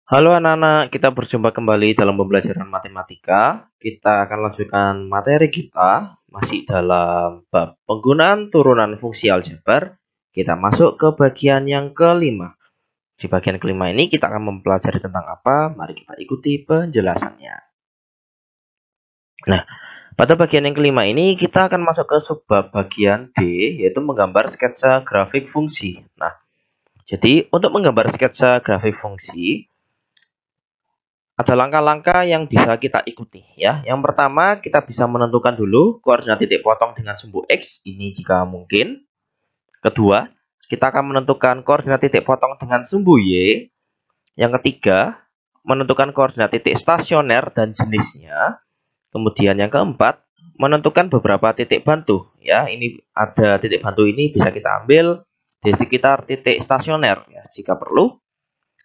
Halo anak-anak, kita berjumpa kembali dalam pembelajaran matematika. Kita akan lanjutkan materi kita, masih dalam bab penggunaan turunan fungsi aljabar. Kita masuk ke bagian yang kelima. Di bagian kelima ini kita akan mempelajari tentang apa? Mari kita ikuti penjelasannya. Nah, pada bagian yang kelima ini kita akan masuk ke subbab bagian D, yaitu menggambar sketsa grafik fungsi. Nah, jadi untuk menggambar sketsa grafik fungsi, ada langkah-langkah yang bisa kita ikuti ya. Yang pertama, kita bisa menentukan dulu koordinat titik potong dengan sumbu X, ini jika mungkin. Kedua, kita akan menentukan koordinat titik potong dengan sumbu Y. Yang ketiga, menentukan koordinat titik stasioner dan jenisnya. Kemudian yang keempat, menentukan beberapa titik bantu ya. Ini ada titik bantu, ini bisa kita ambil di sekitar titik stasioner ya jika perlu.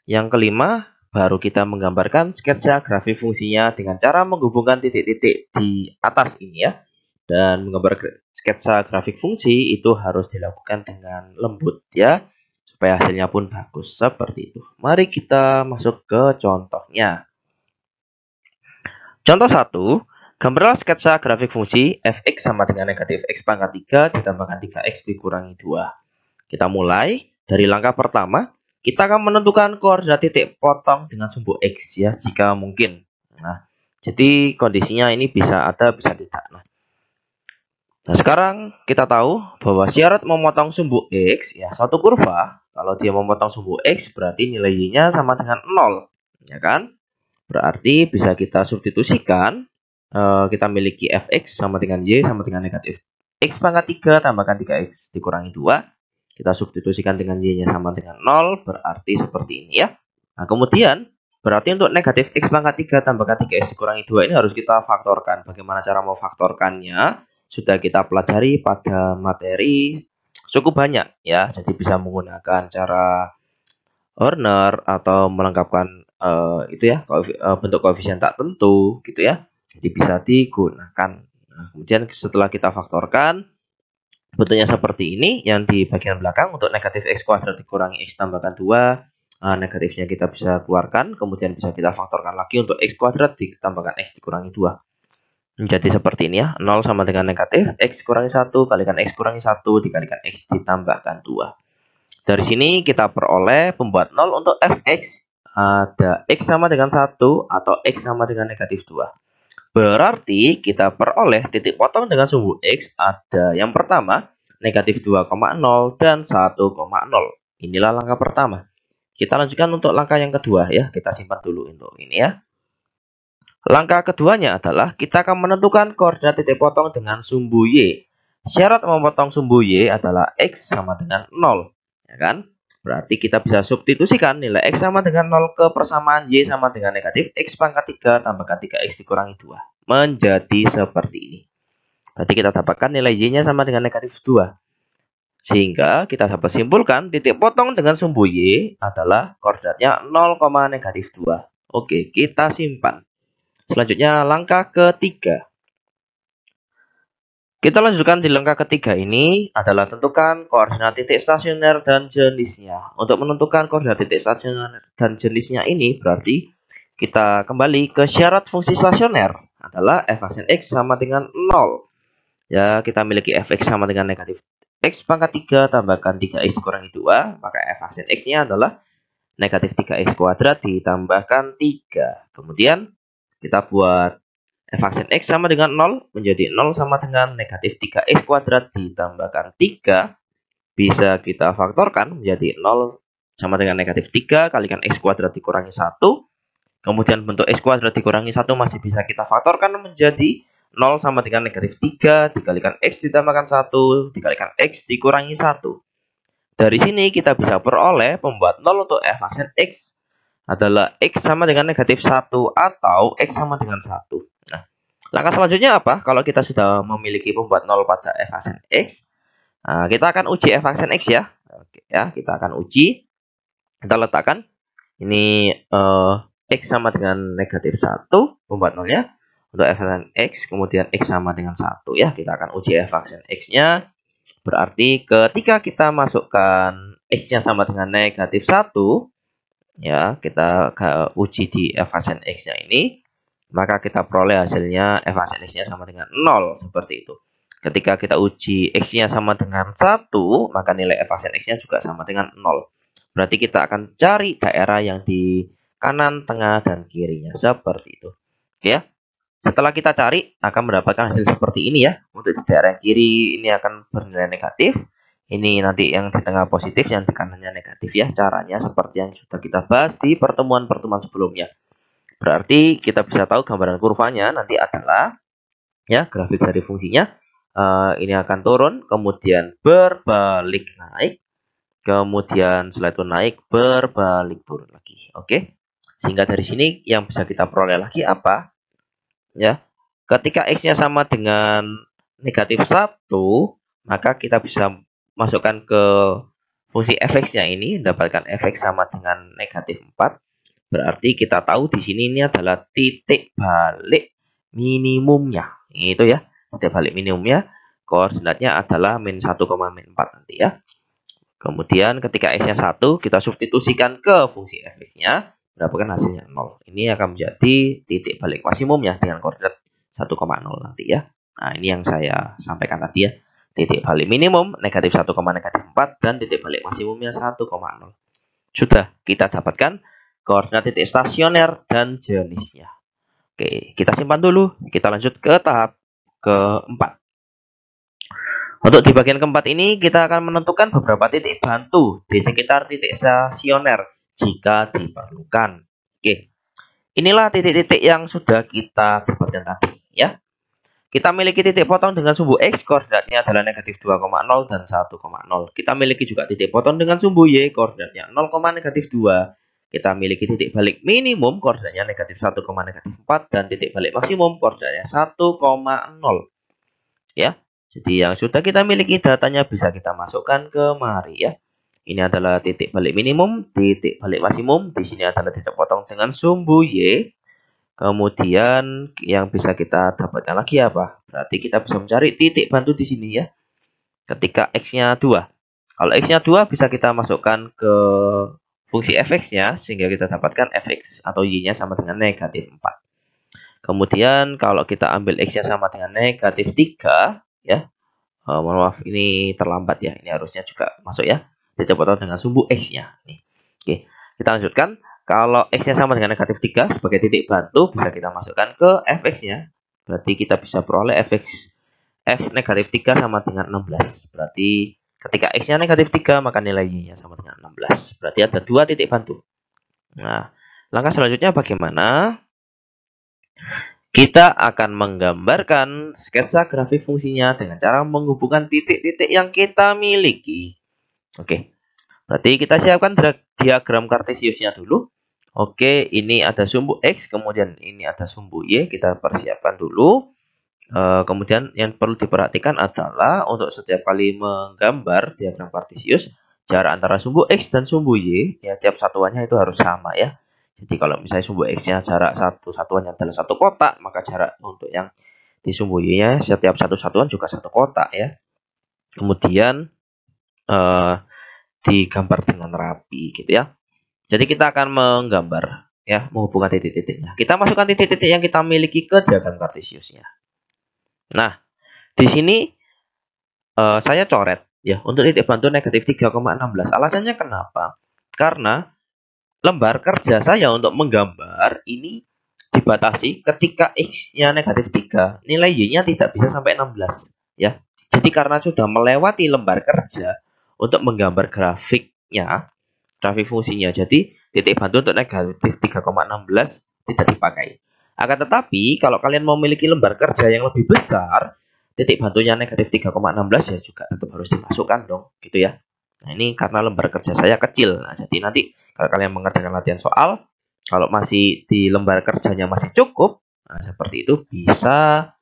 Yang kelima, baru kita menggambarkan sketsa grafik fungsinya dengan cara menghubungkan titik-titik di atas ini ya. Dan menggambar sketsa grafik fungsi itu harus dilakukan dengan lembut ya, supaya hasilnya pun bagus seperti itu. Mari kita masuk ke contohnya. Contoh 1, gambarlah sketsa grafik fungsi fx sama dengan negatif x pangkat 3 ditambahkan 3x dikurangi 2. Kita mulai dari langkah pertama. Kita akan menentukan koordinat titik potong dengan sumbu X ya, jika mungkin. Nah, jadi kondisinya ini bisa ada, bisa tidak. Nah, sekarang kita tahu bahwa syarat memotong sumbu X, ya suatu kurva, kalau dia memotong sumbu X, berarti nilai Y-nya sama dengan 0. Ya kan? Berarti bisa kita substitusikan, kita miliki Fx sama dengan Y sama dengan negatif X pangkat 3 tambahkan 3X dikurangi 2. Kita substitusikan dengan Y-nya sama dengan 0, berarti seperti ini ya. Nah, kemudian berarti untuk negatif X pangkat 3 tambahkan 3X dikurangi 2 ini harus kita faktorkan. Bagaimana cara memfaktorkannya? Sudah kita pelajari pada materi cukup banyak ya. Jadi bisa menggunakan cara Horner atau melengkapkan itu ya, bentuk koefisien tak tentu gitu ya. Jadi bisa digunakan. Nah, kemudian setelah kita faktorkan, bentuknya seperti ini. Yang di bagian belakang untuk negatif x kuadrat dikurangi x tambahkan 2, negatifnya kita bisa keluarkan. Kemudian bisa kita faktorkan lagi untuk x kuadrat ditambahkan x dikurangi 2. Menjadi seperti ini ya. 0 sama dengan negatif x kurangi 1 kalikan x kurangi 1 dikalikan x ditambahkan 2. Dari sini kita peroleh pembuat 0 untuk fx. Ada x sama dengan 1 atau x sama dengan negatif 2. Berarti kita peroleh titik potong dengan sumbu X ada yang pertama negatif 2,0 dan 1,0. Inilah langkah pertama. Kita lanjutkan untuk langkah yang kedua ya. Kita simpan dulu untuk ini ya. Langkah keduanya adalah kita akan menentukan koordinat titik potong dengan sumbu Y. Syarat memotong sumbu Y adalah X sama dengan 0. Ya kan? Berarti kita bisa substitusikan nilai X sama dengan 0 ke persamaan Y sama dengan negatif X pangkat 3 tambahkan 3X dikurangi 2. Menjadi seperti ini. Berarti kita dapatkan nilai Y-nya sama dengan negatif 2. Sehingga kita dapat simpulkan titik potong dengan sumbu Y adalah koordinatnya 0, negatif 2. Oke, kita simpan. Selanjutnya langkah ketiga. Kita lanjutkan di langkah ketiga ini adalah tentukan koordinat titik stasioner dan jenisnya. Untuk menentukan koordinat titik stasioner dan jenisnya ini berarti kita kembali ke syarat fungsi stasioner adalah f aksen x sama dengan 0. Ya, kita miliki fx sama dengan negatif x pangkat 3 tambahkan 3x dikurangi 2, maka f aksen x-nya adalah negatif 3x kuadrat ditambahkan 3. Kemudian kita buat f aksen x sama dengan 0 menjadi 0 sama dengan negatif 3x kuadrat ditambahkan 3. Bisa kita faktorkan menjadi 0 sama dengan negatif 3 kalikan x kuadrat dikurangi 1. Kemudian bentuk x kuadrat dikurangi 1 masih bisa kita faktorkan menjadi 0 sama dengan negatif 3 dikalikan x ditambahkan 1 dikalikan x dikurangi 1. Dari sini kita bisa peroleh pembuat 0 untuk f aksen x adalah x sama dengan negatif 1 atau x sama dengan 1. Nah, langkah selanjutnya apa? Kalau kita sudah memiliki pembuat 0 pada f aksen x, nah, kita akan uji f aksen x ya. Oke, ya, kita akan uji. Kita letakkan ini x sama dengan negatif 1, pembuat 0-nya untuk f aksen x, kemudian x sama dengan 1 ya. Kita akan uji f aksen x-nya. Berarti ketika kita masukkan x-nya sama dengan negatif 1, Ya, kita uji di evasen X-nya ini, maka kita peroleh hasilnya evasen X-nya sama dengan 0, seperti itu. Ketika kita uji X-nya sama dengan 1, maka nilai evasen X-nya juga sama dengan 0. Berarti kita akan cari daerah yang di kanan, tengah, dan kirinya, seperti itu. Oke ya. Setelah kita cari, akan mendapatkan hasil seperti ini ya. Untuk di daerah kiri ini akan bernilai negatif. Ini nanti yang di tengah positif, yang di kanannya negatif ya. Caranya seperti yang sudah kita bahas di pertemuan-pertemuan sebelumnya. Berarti kita bisa tahu gambaran kurvanya nanti adalah ya grafik dari fungsinya. Ini akan turun, kemudian berbalik naik, kemudian setelah itu naik, berbalik turun lagi. Oke. Sehingga dari sini yang bisa kita peroleh lagi apa? Ya, ketika X-nya sama dengan negatif 1, maka kita bisa masukkan ke fungsi fx-nya ini, mendapatkan fx sama dengan negatif 4. Berarti kita tahu di sini ini adalah titik balik minimumnya. Itu ya, titik balik minimumnya. Koordinatnya adalah min 1, min 4 nanti ya. Kemudian ketika X-nya 1, kita substitusikan ke fungsi fx-nya, mendapatkan hasilnya 0. Ini akan menjadi titik balik maksimumnya dengan koordinat 1,0 nanti ya. Nah, ini yang saya sampaikan tadi ya. Titik balik minimum negatif 1, negatif 4 dan titik balik maksimumnya 1,0. Sudah kita dapatkan koordinat titik stasioner dan jenisnya. Oke, kita simpan dulu. Kita lanjut ke tahap keempat. Untuk di bagian keempat ini kita akan menentukan beberapa titik bantu di sekitar titik stasioner jika diperlukan. Oke, inilah titik-titik yang sudah kita dapatkan tadi ya. Kita miliki titik potong dengan sumbu X, koordinatnya adalah negatif 2,0 dan 1,0. Kita miliki juga titik potong dengan sumbu Y, koordinatnya 0, negatif 2. Kita miliki titik balik minimum, koordinatnya negatif 1, negatif 4. Dan titik balik maksimum, koordinatnya 1,0. Ya, jadi yang sudah kita miliki datanya bisa kita masukkan kemari ya. Ini adalah titik balik minimum, titik balik maksimum. Di sini adalah titik potong dengan sumbu Y. Kemudian yang bisa kita dapatkan lagi apa? Berarti kita bisa mencari titik bantu di sini ya. Ketika X-nya 2. Kalau X-nya 2 bisa kita masukkan ke fungsi fx-nya sehingga kita dapatkan fx atau Y-nya sama dengan negatif 4. Kemudian kalau kita ambil X-nya sama dengan negatif 3 ya. Mohon maaf ini terlambat ya. Ini harusnya juga masuk ya. Titik potong dengan sumbu X-nya. Oke, kita lanjutkan. Kalau X-nya sama dengan negatif 3 sebagai titik bantu bisa kita masukkan ke fx-nya. Berarti kita bisa peroleh fx f negatif 3 sama dengan 16. Berarti ketika X-nya negatif 3 maka nilai Y-nya sama dengan 16. Berarti ada dua titik bantu. Nah, langkah selanjutnya bagaimana? Kita akan menggambarkan sketsa grafik fungsinya dengan cara menghubungkan titik-titik yang kita miliki. Oke, berarti kita siapkan diagram kartesiusnya dulu. Oke, ini ada sumbu X, kemudian ini ada sumbu Y. Kita persiapkan dulu. Kemudian yang perlu diperhatikan adalah untuk setiap kali menggambar diagram kartesius, jarak antara sumbu X dan sumbu Y, ya tiap satuannya itu harus sama ya. Jadi kalau misalnya sumbu X-nya jarak satu satuannya adalah satu kotak, maka jarak untuk yang di sumbu Y-nya setiap satu satuan juga satu kotak ya. Kemudian digambar dengan rapi gitu ya. Jadi kita akan menggambar ya, menghubungkan titik-titiknya. Kita masukkan titik-titik yang kita miliki ke diagram kartesiusnya. Nah, di sini saya coret ya untuk titik bantu negatif 3,16. Alasannya kenapa? Karena lembar kerja saya untuk menggambar ini dibatasi ketika X-nya negatif 3. Nilai Y-nya tidak bisa sampai 16 ya. Jadi karena sudah melewati lembar kerja untuk menggambar grafiknya, grafik fungsinya. Jadi titik bantu untuk negatif 3,16 tidak dipakai. Akan tetapi kalau kalian memiliki lembar kerja yang lebih besar, titik bantunya negatif 3,16 ya juga tetap harus dimasukkan dong, gitu ya. Nah, ini karena lembar kerja saya kecil. Nah, jadi nanti kalau kalian mengerjakan latihan soal, kalau masih di lembar kerjanya masih cukup, nah seperti itu bisa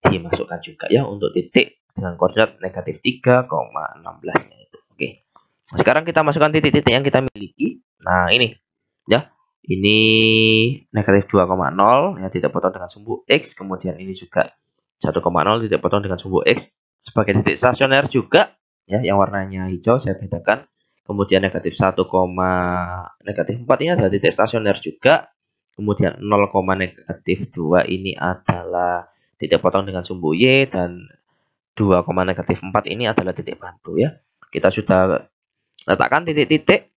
dimasukkan juga ya untuk titik dengan koordinat negatif 3,16-nya itu. Oke. Nah, sekarang kita masukkan titik-titik yang kita miliki. Nah, ini ya. Ini negatif 2,0 ya, titik potong dengan sumbu X, kemudian ini juga 1,0 titik potong dengan sumbu X sebagai titik stasioner juga ya, yang warnanya hijau saya bedakan. kemudian negatif 4 ini adalah titik stasioner juga. Kemudian 0, negatif 2 ini adalah titik potong dengan sumbu Y, dan 2, negatif 4 ini adalah titik bantu ya. Kita sudah letakkan titik-titik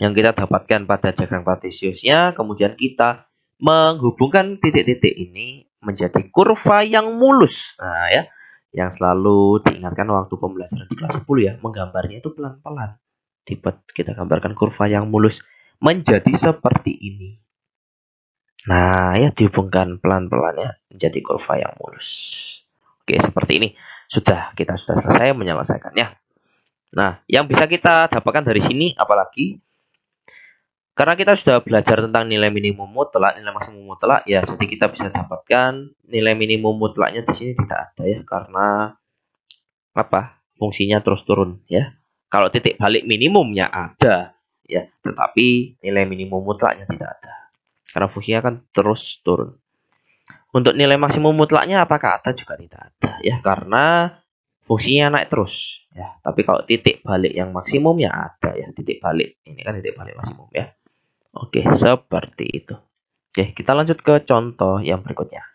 yang kita dapatkan pada diagram kartesiusnya, kemudian kita menghubungkan titik-titik ini menjadi kurva yang mulus. Nah ya, yang selalu diingatkan waktu pembelajaran di kelas 10 ya, menggambarnya itu pelan-pelan. Kita gambarkan kurva yang mulus menjadi seperti ini. Nah, ya dihubungkan pelan-pelan ya menjadi kurva yang mulus. Oke, seperti ini. Kita sudah selesai menyelesaikannya. Nah, yang bisa kita dapatkan dari sini apalagi? Karena kita sudah belajar tentang nilai minimum mutlak, nilai maksimum mutlak, ya jadi kita bisa dapatkan nilai minimum mutlaknya di sini tidak ada ya, karena apa? Fungsinya terus turun ya. Kalau titik balik minimumnya ada ya, tetapi nilai minimum mutlaknya tidak ada. Karena fungsinya akan terus turun. Untuk nilai maksimum mutlaknya apakah ada? Juga tidak ada ya, karena fungsinya naik terus ya. Tapi kalau titik balik yang maksimumnya ada ya, titik balik ini kan titik balik maksimum ya. Oke, seperti itu. Oke, kita lanjut ke contoh yang berikutnya.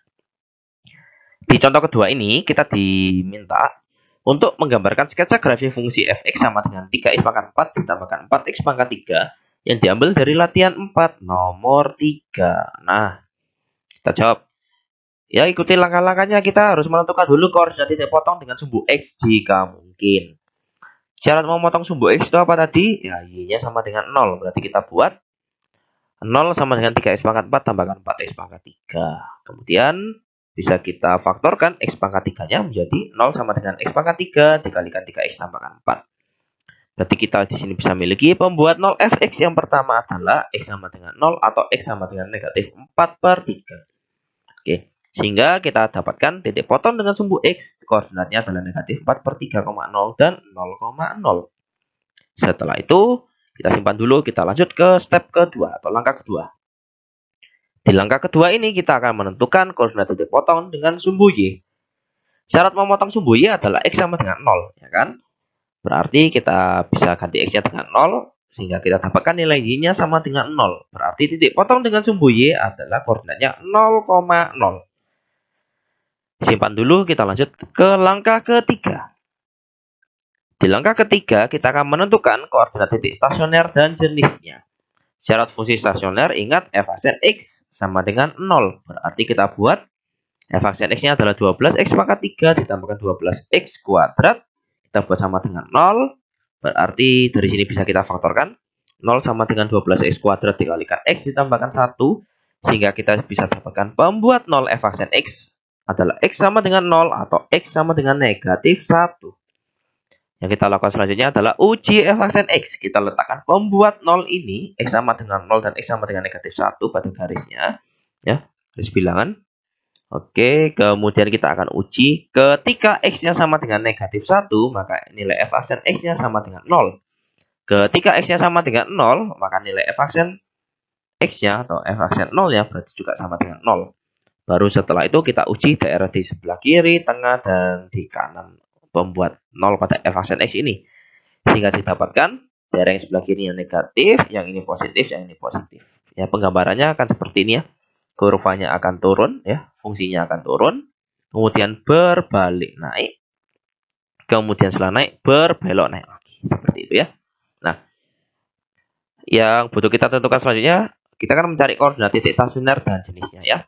Di contoh kedua ini kita diminta untuk menggambarkan sketsa grafik fungsi fx sama dengan 3x pangkat 4 ditambahkan 4x pangkat 3 yang diambil dari latihan 4 nomor 3. Nah, kita jawab. Ya, ikuti langkah-langkahnya. Kita harus menentukan dulu koordinat titik potong dengan sumbu x jika mungkin. Syarat memotong sumbu x itu apa tadi? Ya, y-nya sama dengan 0. Berarti kita buat 0 sama dengan 3x pangkat 4 tambahkan 4x pangkat 3. Kemudian bisa kita faktorkan x pangkat 3-nya menjadi 0 sama dengan x pangkat 3 dikalikan 3x tambahkan 4. Berarti kita di sini bisa memiliki pembuat 0 fx yang pertama adalah x sama dengan 0 atau x sama dengan negatif 4/3. Oke, sehingga kita dapatkan titik potong dengan sumbu x, koordinatnya adalah negatif 4/3,0 dan 0,0. Setelah itu, kita simpan dulu, kita lanjut ke step kedua atau langkah kedua. Di langkah kedua ini kita akan menentukan koordinat titik potong dengan sumbu y. Syarat memotong sumbu y adalah x sama dengan 0, ya kan? Berarti kita bisa ganti x-nya dengan 0, sehingga kita dapatkan nilai y-nya sama dengan 0. Berarti titik potong dengan sumbu y adalah koordinatnya 0,0. Simpan dulu, kita lanjut ke langkah ketiga. Di langkah ketiga, kita akan menentukan koordinat titik stasioner dan jenisnya. Syarat fungsi stasioner, ingat f aksen x sama dengan 0. Berarti kita buat f aksen x-nya adalah 12x pangkat 3 ditambahkan 12x kuadrat. Kita buat sama dengan 0. Berarti dari sini bisa kita faktorkan. 0 sama dengan 12x kuadrat dikalikan x ditambahkan 1. Sehingga kita bisa dapatkan pembuat 0 f aksen x adalah x sama dengan 0 atau x sama dengan negatif 1. Yang kita lakukan selanjutnya adalah uji f aksen x. Kita letakkan pembuat 0 ini, x sama dengan 0 dan x sama dengan negatif 1 pada garisnya. Ya, garis bilangan. Oke, kemudian kita akan uji ketika x-nya sama dengan negatif 1, maka nilai f aksen x-nya sama dengan 0. Ketika x-nya sama dengan 0, maka nilai f aksen x-nya atau f aksen 0-nya berarti juga sama dengan 0. Baru setelah itu kita uji daerah di sebelah kiri, tengah, dan di kanan pembuat 0 pada f aksen x ini. Sehingga didapatkan daerah yang sebelah kiri yang negatif, yang ini positif, yang ini positif. Ya, penggambarannya akan seperti ini ya. Kurvanya akan turun ya, fungsinya akan turun, kemudian berbalik naik, kemudian setelah naik berbelok naik lagi, seperti itu ya. Nah, yang butuh kita tentukan selanjutnya, kita akan mencari koordinat titik stasioner dan jenisnya ya.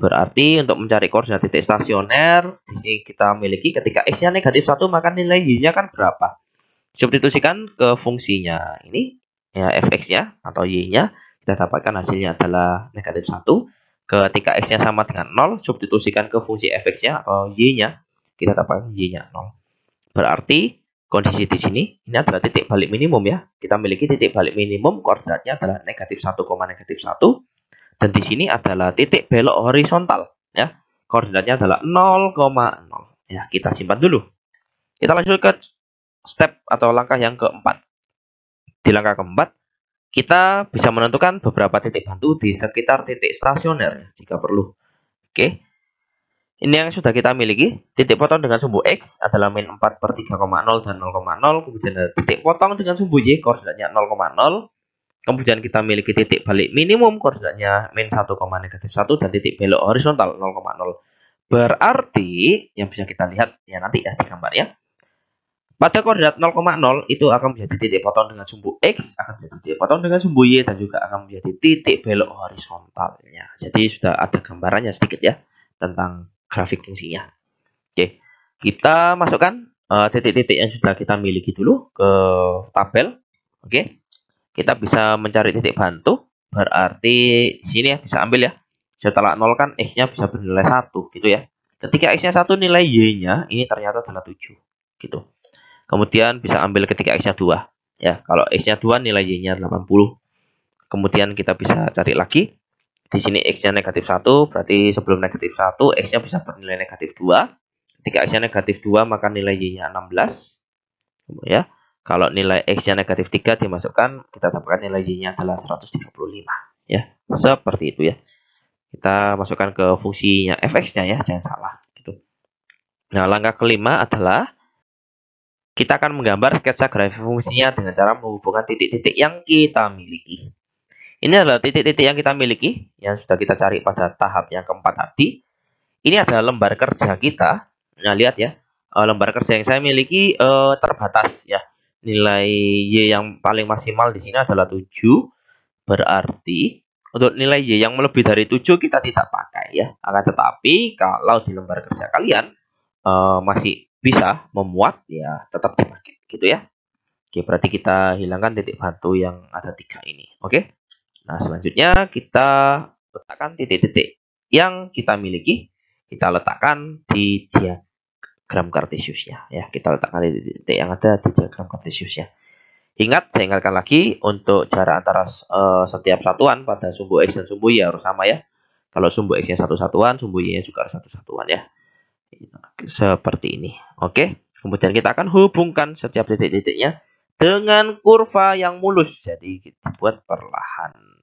Berarti untuk mencari koordinat titik stasioner, di sini kita miliki ketika x-nya negatif 1, maka nilai y-nya kan berapa? Substitusikan ke fungsinya ini ya, fx-nya atau y-nya. Kita dapatkan hasilnya adalah negatif 1. Ketika x-nya sama dengan 0, substitusikan ke fungsi fx-nya atau y-nya. Kita dapatkan y-nya 0. Berarti kondisi di sini, ini adalah titik balik minimum ya. Kita memiliki titik balik minimum, koordinatnya adalah negatif 1, negatif 1. Dan di sini adalah titik belok horizontal ya. Koordinatnya adalah 0,0. Ya, kita simpan dulu. Kita lanjut ke step atau langkah yang keempat. Di langkah keempat, kita bisa menentukan beberapa titik bantu di sekitar titik stasioner jika perlu. Oke. Ini yang sudah kita miliki. Titik potong dengan sumbu X adalah min 4 per 3,0 dan 0,0. Kemudian ada titik potong dengan sumbu Y, koordinatnya 0,0. Kemudian kita miliki titik balik minimum, koordinatnya min 1, negatif 1. Dan titik belok horizontal 0,0. Berarti, yang bisa kita lihat, ya nanti ya di gambar ya. Pada koordinat 0,0 itu akan menjadi titik potong dengan sumbu X, akan menjadi titik potong dengan sumbu Y, dan juga akan menjadi titik belok horizontalnya. Jadi sudah ada gambarannya sedikit ya tentang grafik fungsinya. Oke, kita masukkan titik-titik yang sudah kita miliki dulu ke tabel. Oke, kita bisa mencari titik bantu. Berarti di sini ya bisa ambil ya. Setelah 0 kan X-nya bisa bernilai 1 gitu ya. Ketika X-nya 1 nilai Y-nya ini ternyata adalah 7 gitu. Kemudian bisa ambil ketika X-nya 2. Ya, kalau X-nya 2 nilai Y-nya 80. Kemudian kita bisa cari lagi. Di sini X-nya negatif 1, berarti sebelum negatif 1, X-nya bisa bernilai negatif 2. Ketika X-nya negatif 2, maka nilai Y-nya 16. Ya, kalau nilai X-nya negatif 3 dimasukkan, kita dapatkan nilai Y-nya adalah 135. Ya, seperti itu ya. Kita masukkan ke fungsinya fx-nya ya, jangan salah. Gitu. Nah, langkah kelima adalah kita akan menggambar sketsa grafik fungsinya dengan cara menghubungkan titik-titik yang kita miliki. Ini adalah titik-titik yang kita miliki, yang sudah kita cari pada tahap yang keempat tadi. Ini adalah lembar kerja kita. Nah, lihat ya, lembar kerja yang saya miliki terbatas ya. Nilai Y yang paling maksimal di sini adalah 7. Berarti untuk nilai Y yang lebih dari 7 kita tidak pakai ya. Akan tetapi kalau di lembar kerja kalian masih bisa memuat ya tetap dipakai gitu ya. Oke, berarti kita hilangkan titik bantu yang ada 3 ini. Oke. Nah, selanjutnya kita letakkan titik-titik yang kita miliki, kita letakkan di diagram kartesiusnya ya. Kita letakkan titik-titik yang ada di diagram kartesiusnya. Ingat, saya ingatkan lagi untuk jarak antara setiap satuan pada sumbu X dan sumbu Y harus sama ya. Kalau sumbu X-nya satu satuan, sumbu Y-nya juga harus satu satuan ya. Seperti ini. Oke. Kemudian kita akan hubungkan setiap titik-titiknya dengan kurva yang mulus. Jadi kita buat perlahan.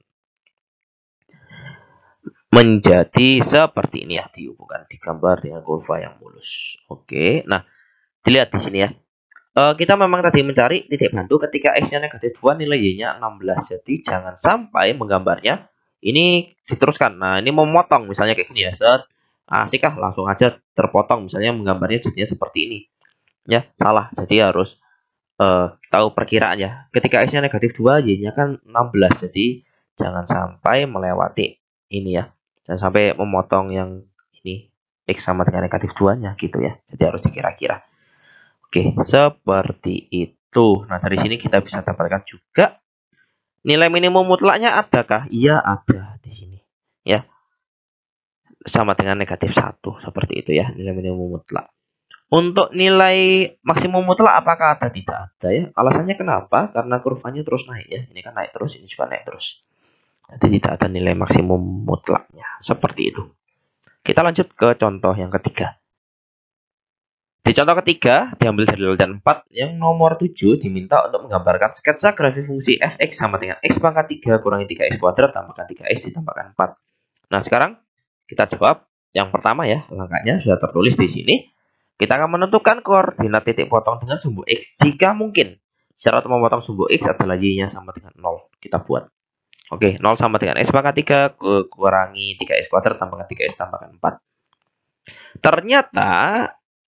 Menjadi seperti ini ya. Dihubungkan, digambar dengan kurva yang mulus. Oke. Nah, dilihat di sini ya. Kita memang tadi mencari titik bantu ketika X-nya negatif 2 nilai Y-nya 16. Jadi jangan sampai menggambarnya ini diteruskan. Nah, ini memotong misalnya kayak gini ya. Set. Asik kah langsung aja terpotong misalnya menggambarnya jadinya seperti ini. Ya, salah. Jadi harus tahu perkiraan ya. Ketika X-nya negatif 2, Y-nya kan 16. Jadi jangan sampai melewati ini ya. Jangan sampai memotong yang ini X sama dengan negatif 2-nya gitu ya. Jadi harus dikira-kira. Oke, seperti itu. Nah, dari sini kita bisa dapatkan juga nilai minimum mutlaknya adakah? Iya, ada di sini. Ya. Sama dengan negatif 1. Seperti itu ya, nilai minimum mutlak. Untuk nilai maksimum mutlak apakah ada? Tidak ada ya. Alasannya kenapa? Karena kurvanya terus naik ya. Ini kan naik terus, ini juga naik terus. Jadi tidak ada nilai maksimum mutlaknya. Seperti itu. Kita lanjut ke contoh yang ketiga. Di contoh ketiga, diambil dari ulangan 4, yang nomor 7 diminta untuk menggambarkan sketsa grafik fungsi fx sama dengan x pangkat 3 kurangi 3x kuadrat tambahkan 3x ditambahkan 4. Nah, sekarang kita jawab yang pertama ya, langkahnya sudah tertulis di sini. Kita akan menentukan koordinat titik potong dengan sumbu x jika mungkin. Syarat memotong sumbu x adalah y-nya sama dengan 0. Kita buat. Oke, 0 sama dengan x pangkat 3 kurangi 3x kuadrat tambahkan 3x tambahkan 4. Ternyata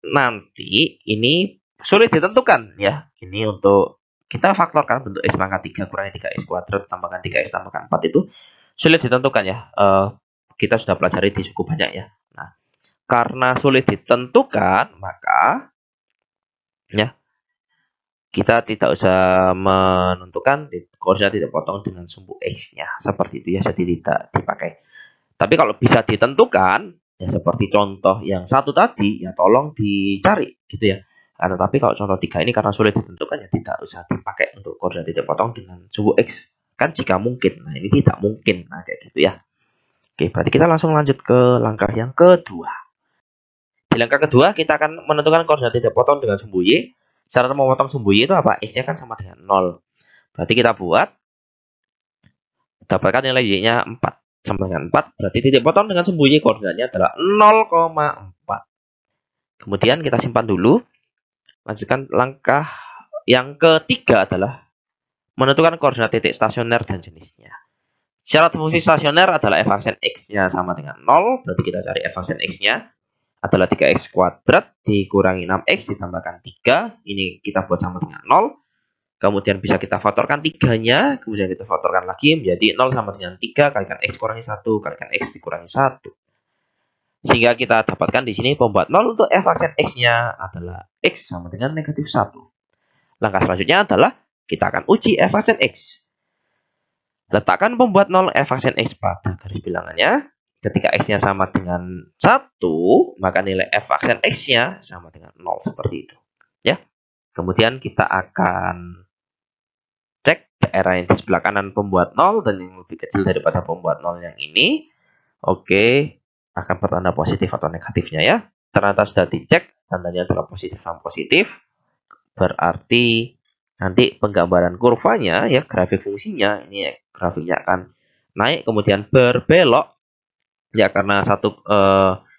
nanti ini sulit ditentukan ya. Ini untuk kita faktorkan bentuk x pangkat 3 kurangi 3x kuadrat tambahkan 3x tambahkan 4 itu sulit ditentukan ya. Kita sudah pelajari di cukup banyak ya. Nah, karena sulit ditentukan, maka ya kita tidak usah menentukan koordinat titik potong dengan sumbu x-nya. Seperti itu ya, jadi tidak dipakai. Tapi kalau bisa ditentukan, ya seperti contoh yang satu tadi, ya tolong dicari gitu ya. Nah, tetapi kalau contoh 3 ini karena sulit ditentukan, ya tidak usah dipakai untuk koordinat titik potong dengan sumbu x. Kan jika mungkin, nah ini tidak mungkin, nah kayak gitu ya. Oke, berarti kita langsung lanjut ke langkah yang kedua. Di langkah kedua, kita akan menentukan koordinat titik potong dengan sumbu y. Syarat memotong sumbu y itu apa? X-nya kan sama dengan 0. Berarti kita buat, dapatkan nilai y-nya 4. sama dengan 4, berarti titik potong dengan sumbu Y koordinatnya adalah 0,4. Kemudian kita simpan dulu. Lanjutkan langkah yang ketiga adalah menentukan koordinat titik stasioner dan jenisnya. Syarat fungsi stasioner adalah f aksen x-nya sama dengan 0, berarti kita cari f aksen x-nya adalah 3x kuadrat dikurangi 6x ditambahkan 3, ini kita buat sama dengan 0. Kemudian bisa kita faktorkan 3-nya, kemudian kita faktorkan lagi menjadi 0 sama dengan 3 kalikan x kurangi 1 kalikan x dikurangi 1. Sehingga kita dapatkan di sini pembuat 0 untuk f aksen x-nya adalah x sama dengan negatif 1. Langkah selanjutnya adalah kita akan uji f aksen x. Letakkan pembuat 0 f aksen x pada garis bilangannya. Ketika x-nya sama dengan 1, maka nilai f aksen x-nya sama dengan 0 seperti itu. Ya. Kemudian kita akan cek daerah yang di sebelah kanan pembuat 0 dan yang lebih kecil daripada pembuat 0 yang ini. Oke, akan bertanda positif atau negatifnya ya. Ternyata sudah dicek, tandanya adalah positif sama positif. Berarti nanti penggambaran kurvanya ya, grafik fungsinya ini grafiknya akan naik kemudian berbelok ya, karena satu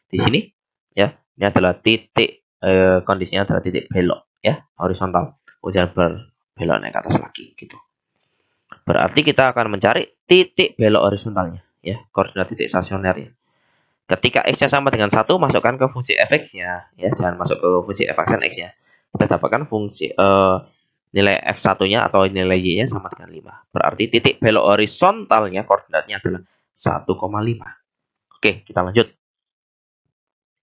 di sini ya, ini adalah titik kondisinya adalah titik belok ya, horizontal, kemudian berbelok naik ke atas lagi gitu. Berarti kita akan mencari titik belok horizontalnya ya, koordinat titik stasionernya. Ketika x-nya sama dengan 1, masukkan ke fungsi f(x)-nya ya, jangan masuk ke fungsi f aksen x-nya. Kita dapatkan fungsi nilai f1-nya atau nilai y-nya sama dengan 5. Berarti titik belok horizontalnya koordinatnya adalah 1,5. Oke, kita lanjut.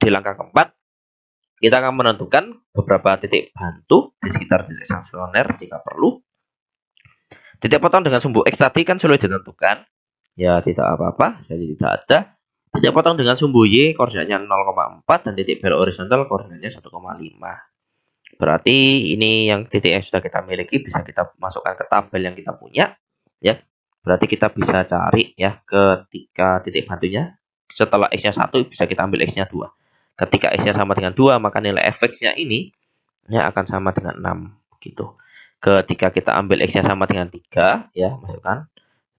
Di langkah keempat, kita akan menentukan beberapa titik bantu di sekitar titik stasioner jika perlu. Titik potong dengan sumbu x tadi kan sulit ditentukan. Ya, tidak apa-apa, jadi tidak ada. Titik potong dengan sumbu y koordinatnya 0,4 dan titik belok horizontal koordinatnya 1,5. Berarti ini yang titik yang sudah kita miliki bisa kita masukkan ke tabel yang kita punya ya. Berarti kita bisa cari ya ketika titik bantunya setelah x-nya 1 bisa kita ambil x-nya 2. Ketika x-nya sama dengan 2 maka nilai f(x)-nya ini ya akan sama dengan 6 gitu. Ketika kita ambil x-nya sama dengan 3 ya, masukkan,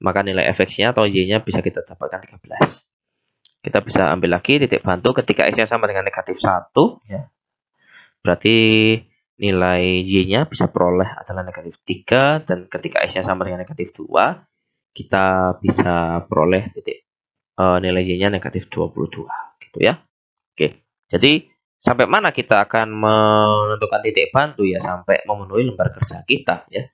maka nilai f(x)-nya atau y-nya bisa kita dapatkan 13. Kita bisa ambil lagi titik bantu ketika x-nya sama dengan negatif 1 ya. Berarti nilai y-nya bisa peroleh adalah negatif 3 dan ketika x-nya sama dengan negatif 2 kita bisa peroleh titik nilai y-nya negatif 22 gitu ya. Oke. Jadi sampai mana kita akan menentukan titik bantu ya, sampai memenuhi lembar kerja kita ya.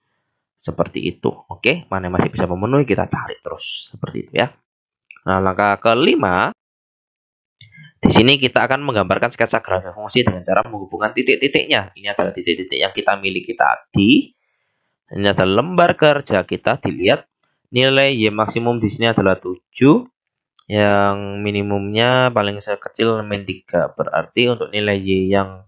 Seperti itu. Oke, mana yang masih bisa memenuhi kita cari terus seperti itu ya. Nah, langkah kelima, di sini kita akan menggambarkan sketsa grafik fungsi dengan cara menghubungkan titik-titiknya. Ini adalah titik-titik yang kita miliki tadi. Ini adalah lembar kerja kita. Dilihat nilai y maksimum di sini adalah 7. Yang minimumnya paling kecil min 3. Berarti untuk nilai y yang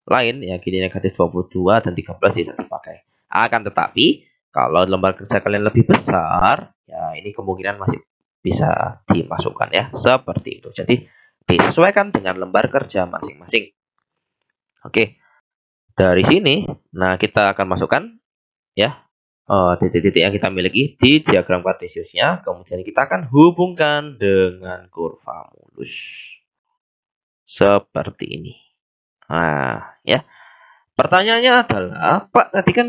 lain ya gini negatif 22 dan 13 tidak dipakai. Akan tetapi kalau lembar kerja kalian lebih besar, ya ini kemungkinan masih bisa dimasukkan ya, seperti itu. Jadi disesuaikan dengan lembar kerja masing-masing. Oke, dari sini, nah kita akan masukkan ya titik-titik yang kita miliki di diagram kartesiusnya. Kemudian kita akan hubungkan dengan kurva mulus seperti ini. Nah, ya. Pertanyaannya adalah, Pak, tadi kan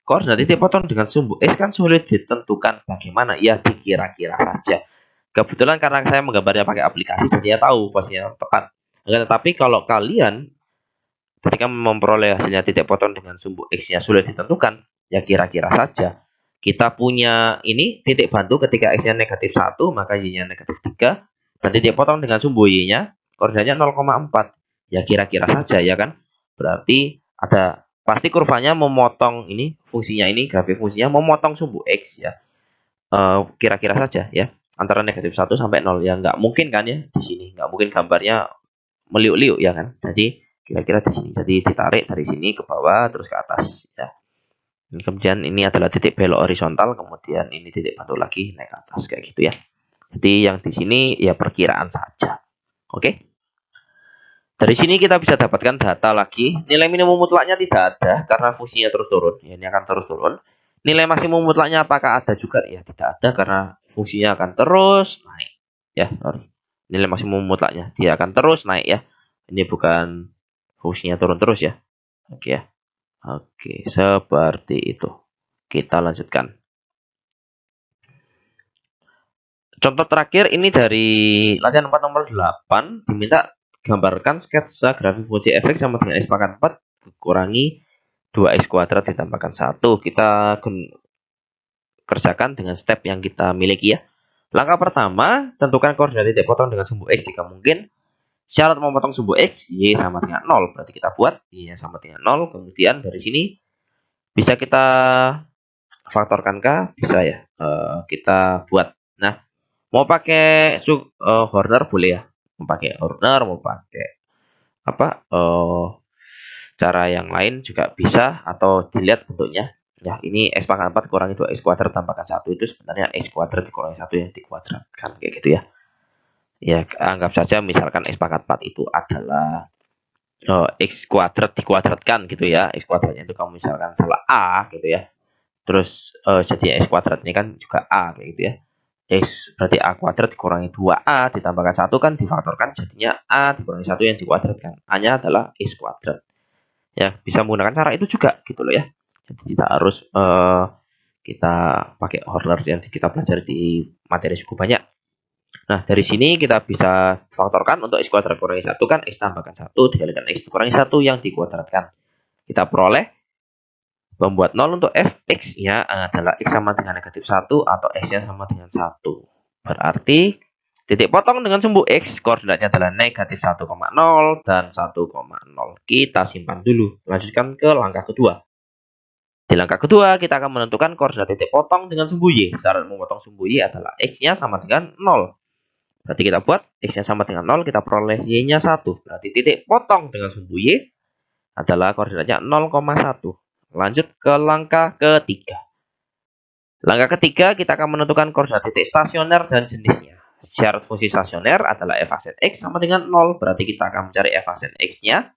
koordinat titik potong dengan sumbu x kan sulit ditentukan, bagaimana? Ya, dikira-kira saja. Kebetulan karena saya menggambarnya pakai aplikasi, saya tahu posisinya tepat. Tetapi kalau kalian ketika memperoleh hasilnya titik potong dengan sumbu x-nya sulit ditentukan, ya kira-kira saja. Kita punya ini titik bantu ketika x-nya negatif 1, maka y-nya negatif 3. Dan titik potong dengan sumbu y-nya koordinatnya 0,4. Ya kira-kira saja ya kan. Berarti ada pasti kurvanya memotong ini, fungsinya ini, grafik fungsinya memotong sumbu x ya. Kira-kira saja ya. Antara negatif 1 sampai 0 ya, nggak mungkin kan ya di sini. Nggak mungkin gambarnya meliuk-liuk ya kan. Jadi kira-kira di sini. Jadi ditarik dari sini ke bawah terus ke atas ya. Kemudian ini adalah titik belok horizontal, kemudian ini titik bantu lagi naik ke atas kayak gitu ya. Jadi yang di sini ya perkiraan saja. Oke. Dari sini kita bisa dapatkan data lagi. Nilai minimum mutlaknya tidak ada karena fungsinya terus turun. Ya, ini akan terus turun. Nilai maksimum mutlaknya apakah ada juga? Ya tidak ada karena fungsinya akan terus naik. ya, sorry. Nilai maksimum mutlaknya. Dia akan terus naik ya. Ini bukan fungsinya turun terus ya. Oke ya. Oke, seperti itu. Kita lanjutkan. Contoh terakhir ini dari latihan 4 nomor 8. Diminta gambarkan sketsa grafik fungsi fx sama dengan x pangkat 4 kurangi 2x kuadrat ditambahkan 1. Kita kerjakan dengan step yang kita miliki ya. Langkah pertama, tentukan koordinat titik potong dengan sumbu x jika mungkin. Syarat memotong sumbu x, y sama dengan 0. Berarti kita buat y sama dengan 0. Kemudian dari sini bisa kita faktorkan kah? Bisa ya. Kita buat. Nah, mau pakai Horner boleh ya. Mau pakai Horner, mau pakai apa? Cara yang lain juga bisa atau dilihat bentuknya. Ya, ini x pangkat 4 kurangi 2x kuadrat tambahkan 1 itu sebenarnya x kuadrat dikurangi 1 yang dikuadratkan kayak gitu ya. Ya, anggap saja misalkan x pangkat 4 itu adalah x kuadrat dikuadratkan gitu ya. X kuadratnya itu kamu misalkan adalah a gitu ya. Terus jadi x kuadrat ini kan juga a kayak gitu ya. X berarti a kuadrat dikurangi 2a ditambahkan 1 kan difaktorkan jadinya a dikurangi 1 yang dikuadratkan. A-nya adalah x kuadrat. Ya, bisa menggunakan cara itu juga gitu loh ya. Jadi tidak harus kita pakai Horner yang kita pelajari di materi cukup banyak. Nah, dari sini kita bisa faktorkan untuk x kuadrat kurangi 1 kan x tambahkan 1 dikalikan x kurangi 1 yang dikuadratkan. Kita peroleh membuat 0 untuk fx-nya adalah x sama dengan negatif 1 atau x-nya sama dengan 1. Berarti titik potong dengan sumbu x koordinatnya adalah negatif 1,0 dan 1,0. Kita simpan dulu. Lanjutkan ke langkah kedua. Di langkah kedua, kita akan menentukan koordinat titik potong dengan sumbu y. Syarat memotong sumbu y adalah x-nya sama dengan 0. Berarti kita buat x-nya sama dengan 0, kita peroleh y-nya 1. Berarti titik potong dengan sumbu y adalah koordinatnya 0,1. Lanjut ke langkah ketiga. Langkah ketiga, kita akan menentukan koordinat titik stasioner dan jenisnya. Syarat fungsi stasioner adalah f aksen x sama dengan 0. Berarti kita akan mencari f aksen x-nya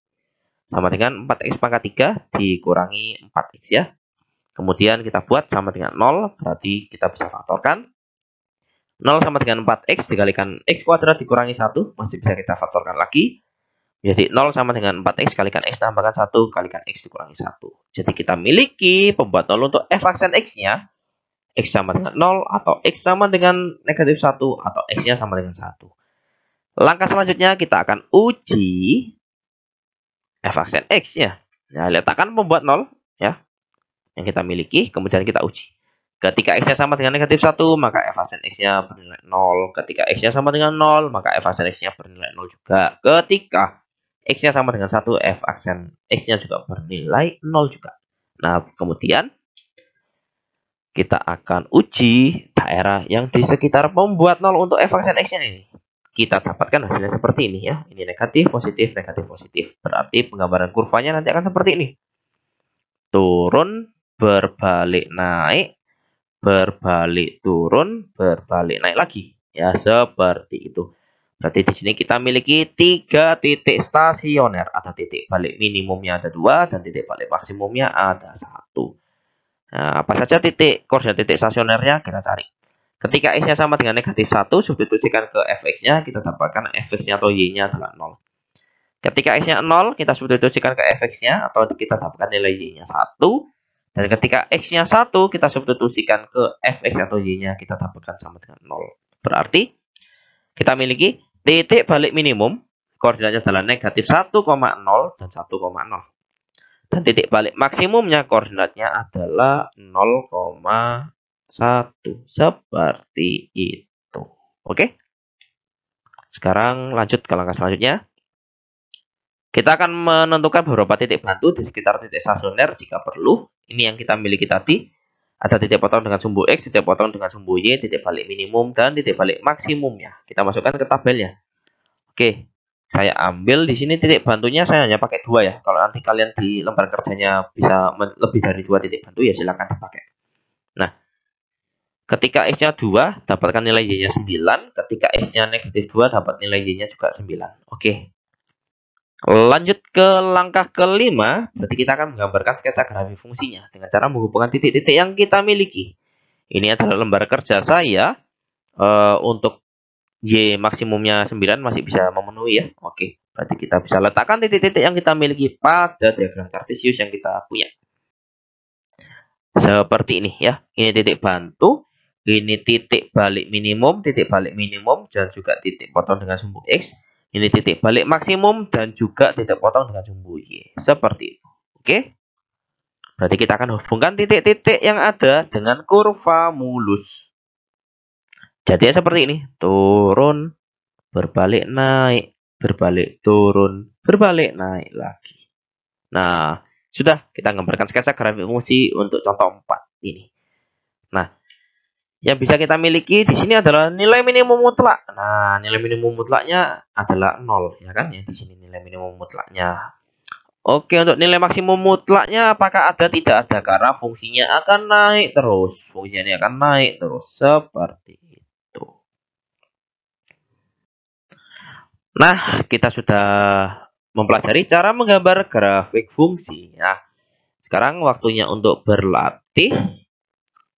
sama dengan 4x pangkat 3 dikurangi 4x ya. Kemudian kita buat sama dengan 0, berarti kita bisa faktorkan. 0 sama dengan 4x dikalikan x kuadrat dikurangi 1, masih bisa kita faktorkan lagi. Jadi 0 sama dengan 4x kalikan x tambahkan 1 kalikan x dikurangi 1. Jadi kita miliki pembuat 0 untuk f aksen x-nya. X sama dengan 0 atau x sama dengan negatif 1 atau x-nya sama dengan 1. Langkah selanjutnya kita akan uji f aksen x-nya. Nah, letakkan pembuat 0 ya yang kita miliki, kemudian kita uji. Ketika x-nya sama dengan negatif 1, maka f aksen x-nya bernilai 0. Ketika x-nya sama dengan 0, maka f aksen x-nya bernilai 0 juga. Ketika x-nya sama dengan 1, f aksen x-nya juga bernilai 0 juga. Nah, kemudian kita akan uji daerah yang di sekitar pembuat 0 untuk f aksen x-nya ini. Kita dapatkan hasilnya seperti ini ya. Ini negatif, positif, negatif, positif. Berarti penggambaran kurvanya nanti akan seperti ini. Turun, berbalik naik, berbalik turun, berbalik naik lagi. Ya, seperti itu. Berarti di sini kita miliki 3 titik stasioner. Ada titik balik minimumnya ada 2 dan titik balik maksimumnya ada 1. Nah, apa saja titik koordinat titik stasionernya kita cari. Ketika x-nya sama dengan negatif 1, substitusikan ke fx-nya, kita dapatkan fx-nya atau y-nya adalah 0. Ketika x-nya 0, kita substitusikan ke fx-nya atau kita dapatkan nilai y-nya 1. Dan ketika x-nya 1, kita substitusikan ke fx atau y-nya, kita dapatkan sama dengan 0. Berarti kita miliki titik balik minimum, koordinatnya adalah negatif 1,0 dan 1,0. Dan titik balik maksimumnya koordinatnya adalah 0,1. Seperti itu. Oke. Sekarang lanjut ke langkah selanjutnya. Kita akan menentukan beberapa titik bantu di sekitar titik stasioner jika perlu. Ini yang kita miliki tadi. Ada titik potong dengan sumbu x, titik potong dengan sumbu y, titik balik minimum, dan titik balik maksimumnya. Kita masukkan ke tabelnya. Oke. Saya ambil di sini titik bantunya saya hanya pakai 2 ya. Kalau nanti kalian di lembar kerjanya bisa lebih dari 2 titik bantu ya silakan dipakai. Nah, ketika x-nya 2 dapatkan nilai y-nya 9, ketika x-nya negatif 2 dapat nilai y-nya juga 9. Oke. Lanjut ke langkah kelima, berarti kita akan menggambarkan sketsa grafik fungsinya dengan cara menghubungkan titik-titik yang kita miliki. Ini adalah lembar kerja saya untuk Y maksimumnya 9 masih bisa memenuhi ya. Oke, berarti kita bisa letakkan titik-titik yang kita miliki pada diagram kartesius yang kita punya. Seperti ini ya. Ini titik bantu, ini titik balik minimum, dan juga titik potong dengan sumbu X. Ini titik balik maksimum dan juga titik potong dengan sumbu Y. Seperti itu. Oke. Berarti kita akan hubungkan titik-titik yang ada dengan kurva mulus. Jadi seperti ini. Turun, berbalik naik, berbalik turun, berbalik naik lagi. Nah, sudah kita gambarkan sketsa grafik fungsi untuk contoh 4 ini. Nah, yang bisa kita miliki di sini adalah nilai minimum mutlak. Nah, nilai minimum mutlaknya adalah 0 ya kan ya, di sini nilai minimum mutlaknya. Oke, untuk nilai maksimum mutlaknya apakah ada? Tidak ada, karena fungsinya akan naik terus. Fungsinya akan naik terus seperti itu. Nah, kita sudah mempelajari cara menggambar grafik fungsi ya. Sekarang waktunya untuk berlatih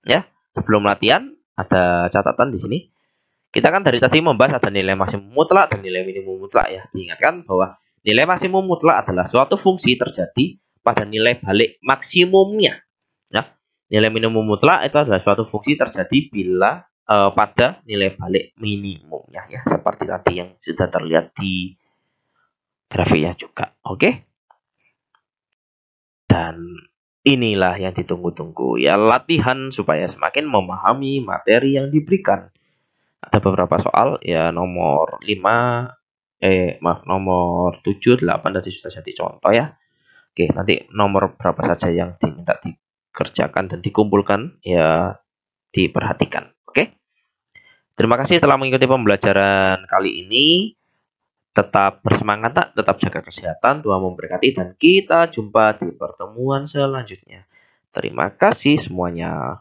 ya. Sebelum latihan ada catatan di sini. Kita kan dari tadi membahas ada nilai maksimum mutlak dan nilai minimum mutlak ya. Diingatkan bahwa nilai maksimum mutlak adalah suatu fungsi terjadi pada nilai balik maksimumnya. Ya. Nilai minimum mutlak itu adalah suatu fungsi terjadi bila pada nilai balik minimumnya ya. Seperti tadi yang sudah terlihat di grafiknya juga. Oke. Dan inilah yang ditunggu-tunggu ya, latihan supaya semakin memahami materi yang diberikan. Ada beberapa soal ya, nomor 7, 8 tadi sudah jadi contoh ya. Oke, nanti nomor berapa saja yang diminta dikerjakan dan dikumpulkan ya diperhatikan. Oke. Terima kasih telah mengikuti pembelajaran kali ini. Tetap bersemangat, tetap jaga kesehatan, Tuhan memberkati, dan kita jumpa di pertemuan selanjutnya. Terima kasih semuanya.